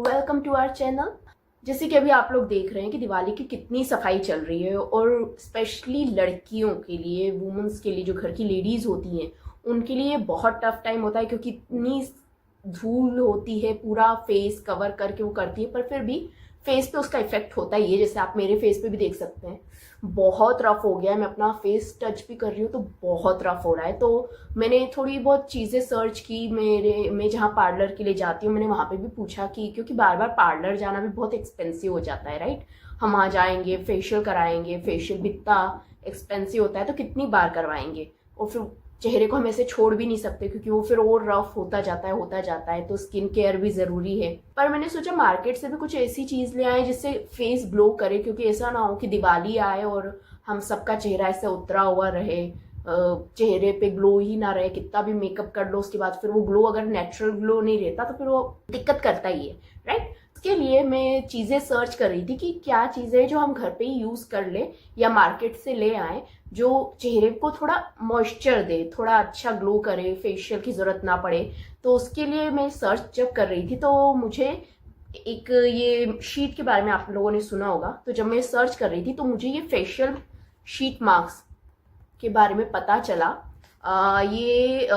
Welcome to our channel. जैसे कि अभी आप लोग देख रहे हैं कि दिवाली की कितनी सफाई चल रही है और स्पेशली लड़कियों के लिए, वुमेन्स के लिए, जो घर की लेडीज होती हैं उनके लिए बहुत टफ टाइम होता है, क्योंकि इतनी धूल होती है, पूरा फेस कवर करके वो करती है, पर फिर भी फेस पे उसका इफेक्ट होता ही है। जैसे आप मेरे फेस पे भी देख सकते हैं, बहुत रफ हो गया है। मैं अपना फेस टच भी कर रही हूँ तो बहुत रफ हो रहा है। तो मैंने थोड़ी बहुत चीज़ें सर्च की। मैं जहाँ पार्लर के लिए जाती हूँ, मैंने वहाँ पे भी पूछा कि, क्योंकि बार बार पार्लर जाना भी बहुत एक्सपेंसिव हो जाता है, राइट। हम वहाँ जाएंगे, फेशियल कराएंगे, फेशियल भी इतना एक्सपेंसिव होता है, तो कितनी बार करवाएंगे। और फिर चेहरे को हम ऐसे छोड़ भी नहीं सकते, क्योंकि वो फिर और रफ होता जाता है। तो स्किन केयर भी जरूरी है। पर मैंने सोचा मार्केट से भी कुछ ऐसी चीज ले आए जिससे फेस ग्लो करे, क्योंकि ऐसा ना हो कि दिवाली आए और हम सबका चेहरा ऐसे उतरा हुआ रहे, चेहरे पे ग्लो ही ना रहे। कितना भी मेकअप कर लो उसके बाद फिर वो ग्लो अगर नेचुरल ग्लो नहीं रहता तो फिर वो दिक्कत करता ही है, राइट। इसके लिए मैं चीज़ें सर्च कर रही थी कि क्या चीज़ें जो हम घर पे ही यूज़ कर ले या मार्केट से ले आए, जो चेहरे को थोड़ा मॉइस्चर दे, थोड़ा अच्छा ग्लो करे, फेशियल की ज़रूरत ना पड़े। तो उसके लिए मैं सर्च जब कर रही थी तो मुझे एक ये शीट के बारे में आप लोगों ने सुना होगा। तो जब मैं सर्च कर रही थी तो मुझे ये फेशियल शीट मास्क के बारे में पता चला। ये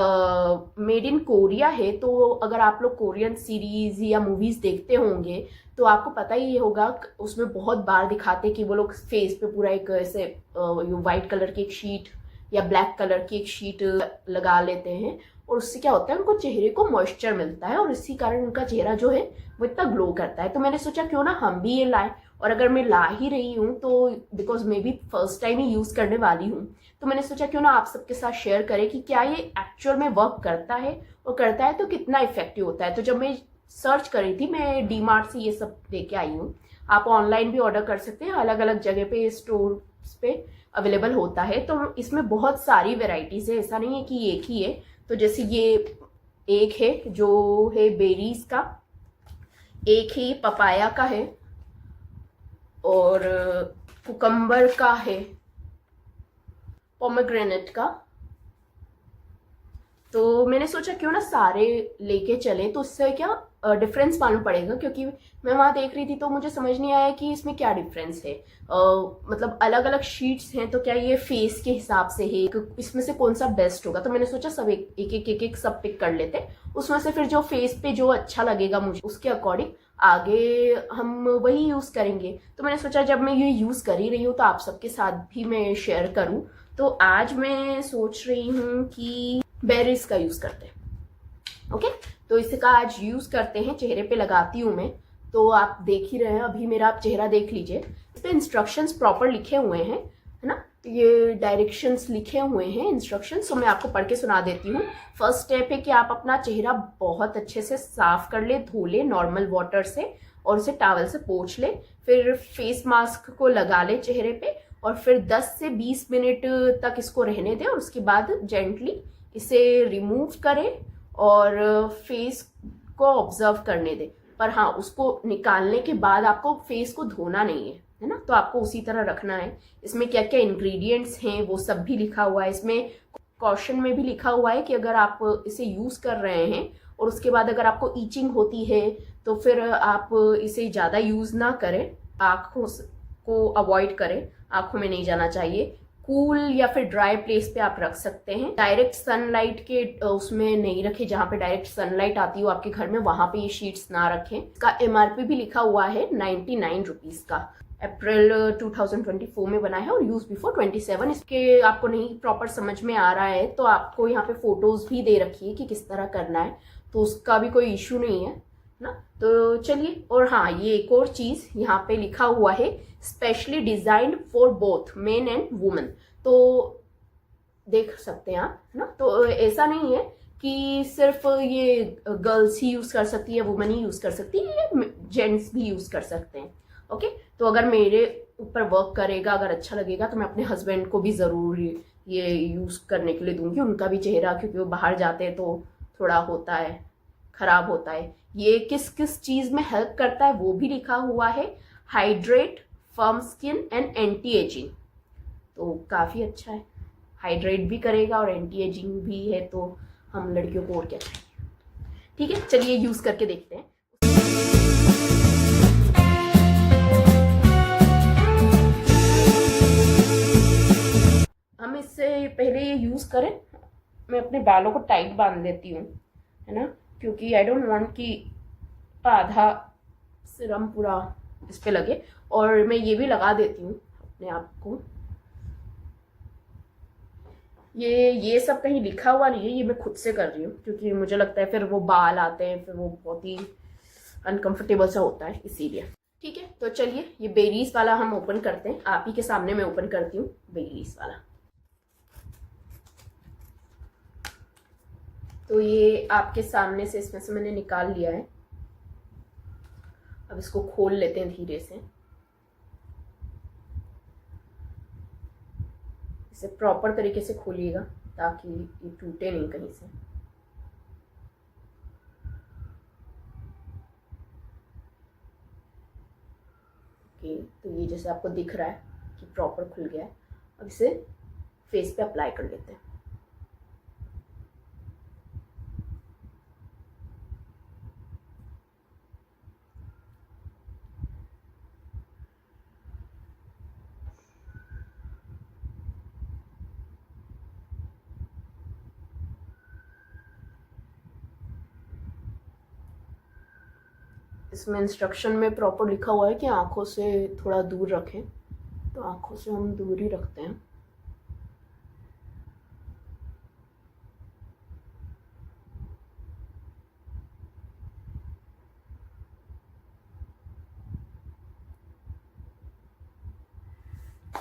मेड इन कोरिया है। तो अगर आप लोग कोरियन सीरीज या मूवीज देखते होंगे तो आपको पता ही होगा, उसमें बहुत बार दिखाते कि वो लोग फेस पे पूरा एक ऐसे वाइट कलर की एक शीट या ब्लैक कलर की एक शीट लगा लेते हैं, और उससे क्या होता है, उनको चेहरे को मॉइस्चर मिलता है और इसी कारण उनका चेहरा जो है वो इतना ग्लो करता है। तो मैंने सोचा क्यों ना हम भी ये लाएं। और अगर मैं ला ही रही हूँ तो बिकॉज मैं भी फर्स्ट टाइम ही यूज करने वाली हूँ, तो मैंने सोचा क्यों ना आप सबके साथ शेयर करें कि क्या ये एक्चुअल में वर्क करता है, और करता है तो कितना इफेक्टिव होता है। तो जब मैं सर्च कर रही थी, मैं डी मार्ट से ये सब लेके आई हूँ। आप ऑनलाइन भी ऑर्डर कर सकते हैं, अलग अलग जगह पे स्टोर पे अवेलेबल होता है। तो इसमें बहुत सारी वेराइटीज है, ऐसा नहीं है कि एक ही है। तो जैसे ये एक है जो है बेरीज का, एक ही पपाया का है, और कुकम्बर का है, पोमेग्रेनेट का। तो मैंने सोचा क्यों ना सारे लेके चले, तो उससे क्या डिफरेंस मालूम पड़ेगा। क्योंकि मैं वहां देख रही थी तो मुझे समझ नहीं आया कि इसमें क्या डिफरेंस है। मतलब अलग अलग शीट्स हैं, तो क्या ये फेस के हिसाब से है, इसमें से कौन सा बेस्ट होगा। तो मैंने सोचा सब एक सब पिक कर लेते, उसमें से फिर जो फेस पे जो अच्छा लगेगा मुझे उसके अकॉर्डिंग आगे हम वही यूज करेंगे। तो मैंने सोचा जब मैं ये यूज कर ही रही हूँ तो आप सबके साथ भी मैं शेयर करूँ। तो आज मैं सोच रही हूँ कि बेरीज का यूज करते हैं। ओके, तो इसका आज यूज करते हैं, चेहरे पे लगाती हूँ मैं। तो आप देख ही रहे हैं, अभी मेरा आप चेहरा देख लीजिए। इस पे इंस्ट्रक्शंस प्रॉपर लिखे हुए हैं, है ना। ये डायरेक्शंस लिखे हुए हैं, इंस्ट्रक्शंस। तो मैं आपको पढ़ के सुना देती हूँ। फर्स्ट स्टेप है कि आप अपना चेहरा बहुत अच्छे से साफ कर ले, धो ले नॉर्मल वाटर से, और उसे टॉवल से पोंछ ले। फिर फेस मास्क को लगा ले चेहरे पे, और फिर 10 से 20 मिनट तक इसको रहने दें, और उसके बाद जेंटली इसे रिमूव करें और फेस को ऑब्जर्व करने दें। पर हाँ, उसको निकालने के बाद आपको फेस को धोना नहीं है ना। तो आपको उसी तरह रखना है। इसमें क्या क्या इंग्रेडिएंट्स हैं वो सब भी लिखा हुआ है। इसमें कॉशन में भी लिखा हुआ है कि अगर आप इसे यूज कर रहे हैं और उसके बाद अगर आपको ईचिंग होती है तो फिर आप इसे ज्यादा यूज ना करें, आंखों को अवॉइड करें, आंखों में नहीं जाना चाहिए। कूल या फिर ड्राई प्लेस पे आप रख सकते हैं। डायरेक्ट सनलाइट के उसमें नहीं रखें, जहां पे डायरेक्ट सनलाइट आती हो आपके घर में वहां पे ये शीट्स ना रखें। इसका एमआरपी भी लिखा हुआ है 99 रुपीज का। अप्रैल 2024 में बना है और यूज बिफोर 27। इसके आपको नहीं प्रॉपर समझ में आ रहा है तो आपको यहाँ पे फोटोज भी दे रखी है कि किस तरह करना है, तो उसका भी कोई इश्यू नहीं है ना। तो चलिए, और हाँ, ये एक और चीज यहाँ पे लिखा हुआ है, specially designed for both men and women. तो देख सकते हैं आप, है ना। तो ऐसा नहीं है कि सिर्फ ये गर्ल्स ही यूज कर सकती है, वुमेन ही यूज कर सकती है, जेंट्स भी यूज कर सकते हैं। ओके, तो अगर मेरे ऊपर वर्क करेगा, अगर अच्छा लगेगा, तो मैं अपने हस्बैंड को भी जरूर ये यूज करने के लिए दूंगी। उनका भी चेहरा, क्योंकि वो बाहर जाते हैं तो थोड़ा होता है, खराब होता है। ये किस किस चीज में हेल्प करता है वो भी लिखा हुआ है। Hydrate, firm skin and anti ageing. तो काफी अच्छा है, हाइड्रेट भी करेगा और एंटी एजिंग भी है, तो हम लड़कियों को और क्या चाहिए। ठीक है, चलिए यूज करके देखते हैं। इससे पहले ये यूज़ करें, मैं अपने बालों को टाइट बांध देती हूँ, है ना, क्योंकि आई डोंट वांट कि आधा सिरम पूरा इस पे लगे। और मैं ये भी लगा देती हूँ अपने आप को। ये सब कहीं लिखा हुआ नहीं है, ये मैं खुद से कर रही हूँ, क्योंकि मुझे लगता है फिर वो बाल आते हैं, फिर वो बहुत ही अनकंफर्टेबल सा होता है, इसीलिए। ठीक है, तो चलिए ये बेरीज वाला हम ओपन करते हैं। आप ही के सामने मैं ओपन करती हूँ बेरीज वाला। तो ये आपके सामने से इसमें से मैंने निकाल लिया है। अब इसको खोल लेते हैं धीरे से। इसे प्रॉपर तरीके से खोलिएगा ताकि ये टूटे नहीं कहीं से। ओके, तो ये जैसे आपको दिख रहा है कि प्रॉपर खुल गया है। अब इसे फेस पे अप्लाई कर लेते हैं। इसमें इंस्ट्रक्शन में प्रॉपर लिखा हुआ है कि आंखों से थोड़ा दूर रखें, तो आंखों से हम दूर ही रखते हैं।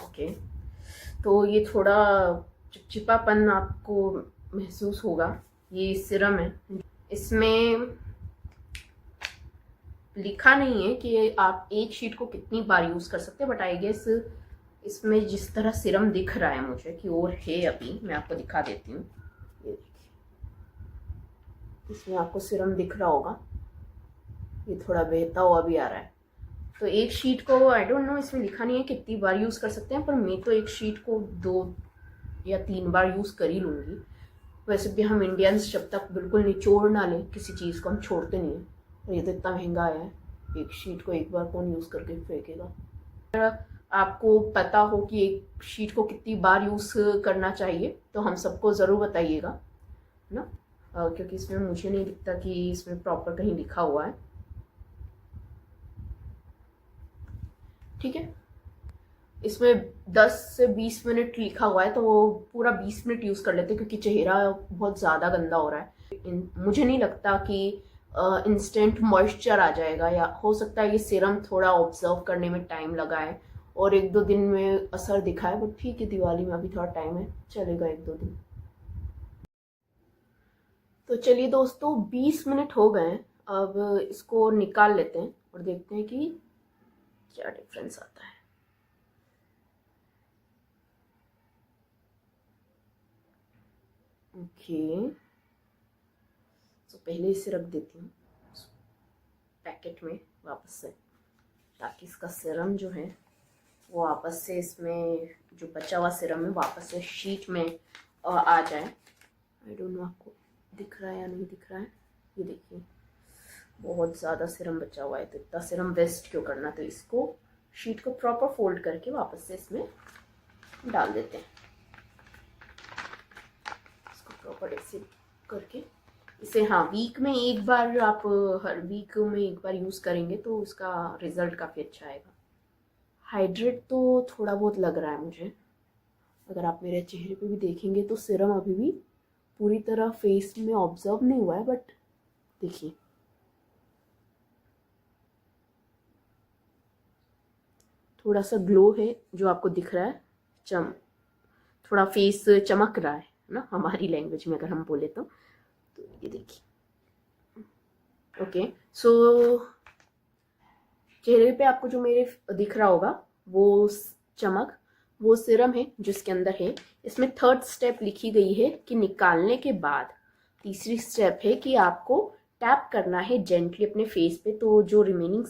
ओके, तो ये थोड़ा चिपचिपापन आपको महसूस होगा। ये सिरम है, इसमें लिखा नहीं है कि आप एक शीट को कितनी बार यूज़ कर सकते हैं, बट आई गेस इसमें जिस तरह सिरम दिख रहा है मुझे कि और है, अभी मैं आपको दिखा देती हूँ। ये देखिए, इसमें आपको सिरम दिख रहा होगा, ये थोड़ा बहता हुआ भी आ रहा है। तो एक शीट को आई डोंट नो, इसमें लिखा नहीं है कितनी बार यूज़ कर सकते हैं, पर मैं तो एक शीट को 2 या 3 बार यूज़ कर ही लूँगी। वैसे भी हम इंडियंस जब तक बिल्कुल निचोड़ ना लें किसी चीज़ को, हम छोड़ते नहीं हैं। और ये तो इतना महंगा है, एक शीट को एक बार कौन यूज़ करके फेंकेगा। अगर आपको पता हो कि एक शीट को कितनी बार यूज़ करना चाहिए तो हम सबको ज़रूर बताइएगा, है ना, क्योंकि इसमें मुझे नहीं दिखता कि इसमें प्रॉपर कहीं लिखा हुआ है। ठीक है, इसमें 10 से 20 मिनट लिखा हुआ है, तो वो पूरा 20 मिनट यूज़ कर लेते हैं, क्योंकि चेहरा बहुत ज़्यादा गंदा हो रहा है। मुझे नहीं लगता कि इंस्टेंट मॉइस्चर आ जाएगा, या हो सकता है ये सीरम थोड़ा ऑब्जर्व करने में टाइम लगा है और 1-2 दिन में असर दिखा है, बट ठीक है, दिवाली में अभी थोड़ा टाइम है, चलेगा 1-2 दिन। तो चलिए दोस्तों, 20 मिनट हो गए हैं। अब इसको निकाल लेते हैं और देखते हैं कि क्या डिफरेंस आता है। ओके, तो पहले इसे रख देती हूँ पैकेट में वापस से, ताकि इसका सिरम जो है वो वापस से इसमें जो बचा हुआ सिरम है वापस से शीट में आ जाए। आई डोंट नो आपको दिख रहा है या नहीं दिख रहा है, ये देखिए बहुत ज़्यादा सिरम बचा हुआ है, तो इतना सिरम वेस्ट क्यों करना। तो इसको शीट को प्रॉपर फोल्ड करके वापस से इसमें डाल देते हैं। इसको प्रॉपर ऐसे करके इसे, हाँ, वीक में एक बार, आप हर वीक में एक बार यूज़ करेंगे तो उसका रिज़ल्ट काफ़ी अच्छा आएगा। हाइड्रेट तो थोड़ा बहुत लग रहा है मुझे, अगर आप मेरे चेहरे पे भी देखेंगे तो सिरम अभी भी पूरी तरह फेस में ऑब्जर्व नहीं हुआ है, बट देखिए थोड़ा सा ग्लो है जो आपको दिख रहा है, थोड़ा फेस चमक रहा है ना, हमारी लैंग्वेज में अगर हम बोले तो ये देखिए। ओके, सो चेहरे पे आपको जो मेरे दिख रहा होगा वो चमक, वो सिरम है जो इसके अंदर है। इसमें 3rd स्टेप लिखी गई है कि निकालने के बाद 3री स्टेप है कि आपको टैप करना है जेंटली अपने फेस पे, तो जो रिमेनिंग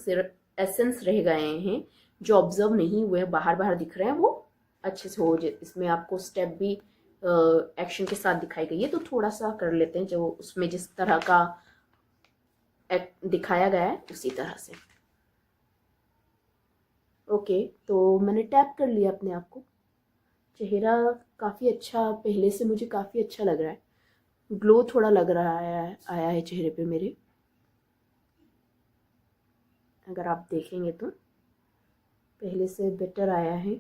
एसेंस रह गए हैं जो ऑब्जर्व नहीं हुए, बाहर बाहर दिख रहे हैं, वो अच्छे से हो जाए। इसमें आपको स्टेप भी एक्शन के साथ दिखाई गई है, तो थोड़ा सा कर लेते हैं जो उसमें जिस तरह का दिखाया गया है उसी तरह से। ओके, तो मैंने टैप कर लिया अपने आप को चेहरा काफ़ी अच्छा, पहले से मुझे काफ़ी अच्छा लग रहा है, ग्लो थोड़ा लग रहा है, आया है चेहरे पे मेरे, अगर आप देखेंगे तो पहले से बेटर आया है।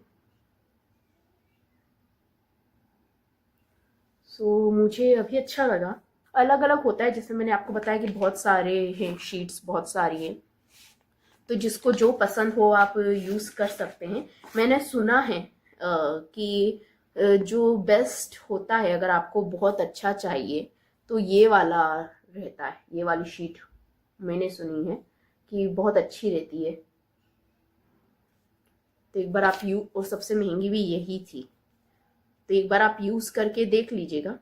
सो मुझे अभी अच्छा लगा। अलग अलग होता है, जैसे मैंने आपको बताया कि बहुत सारे हैं शीट्स, बहुत सारी हैं, तो जिसको जो पसंद हो आप यूज़ कर सकते हैं। मैंने सुना है कि जो बेस्ट होता है अगर आपको बहुत अच्छा चाहिए तो ये वाला रहता है, ये वाली शीट मैंने सुनी है कि बहुत अच्छी रहती है। तो एक बार आप और सबसे महंगी भी यही थी, तो एक बार आप यूज़ करके देख लीजिएगा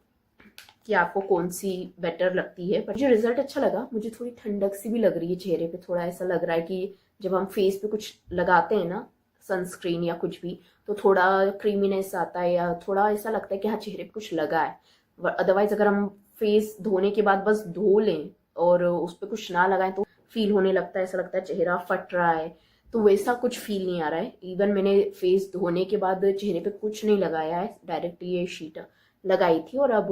कि आपको कौन सी बेटर लगती है। पर मुझे रिजल्ट अच्छा लगा, मुझे थोड़ी ठंडक सी भी लग रही है चेहरे पे, थोड़ा ऐसा लग रहा है कि जब हम फेस पे कुछ लगाते हैं ना, सनस्क्रीन या कुछ भी, तो थोड़ा क्रीमीनेस आता है या थोड़ा ऐसा लगता है कि हाँ चेहरे पे कुछ लगा है। अदरवाइज अगर हम फेस धोने के बाद बस धो लें और उस पर कुछ ना लगाएं तो फील होने लगता है, ऐसा लगता है चेहरा फट रहा है, तो वैसा कुछ फील नहीं आ रहा है। इवन मैंने फेस धोने के बाद चेहरे पे कुछ नहीं लगाया है, डायरेक्टली ये शीट लगाई थी और अब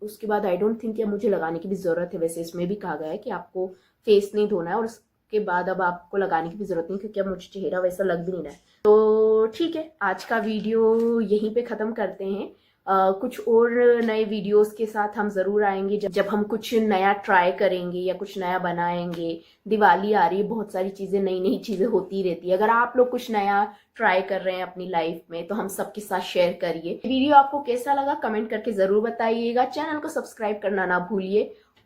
उसके बाद आई डोंट थिंक कि मुझे लगाने की भी ज़रूरत है। वैसे इसमें भी कहा गया है कि आपको फेस नहीं धोना है और उसके बाद अब आपको लगाने की भी ज़रूरत नहीं, क्योंकि अब मुझे चेहरा वैसा लग भी नहीं रहा है। तो ठीक है, आज का वीडियो यहीं पे ख़त्म करते हैं। कुछ और नए वीडियोस के साथ हम ज़रूर आएंगे जब हम कुछ नया ट्राई करेंगे या कुछ नया बनाएंगे। दिवाली आ रही है, बहुत सारी चीज़ें, नई नई चीज़ें होती रहती है। अगर आप लोग कुछ नया ट्राई कर रहे हैं अपनी लाइफ में तो हम सबके साथ शेयर करिए। वीडियो आपको कैसा लगा कमेंट करके ज़रूर बताइएगा, चैनल को सब्सक्राइब करना ना भूलिए।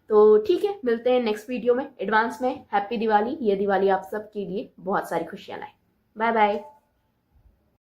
तो ठीक है, मिलते हैं नेक्स्ट वीडियो में। एडवांस में हैप्पी दिवाली। ये दिवाली आप सबके लिए बहुत सारी खुशियाँ लाए। Bye bye.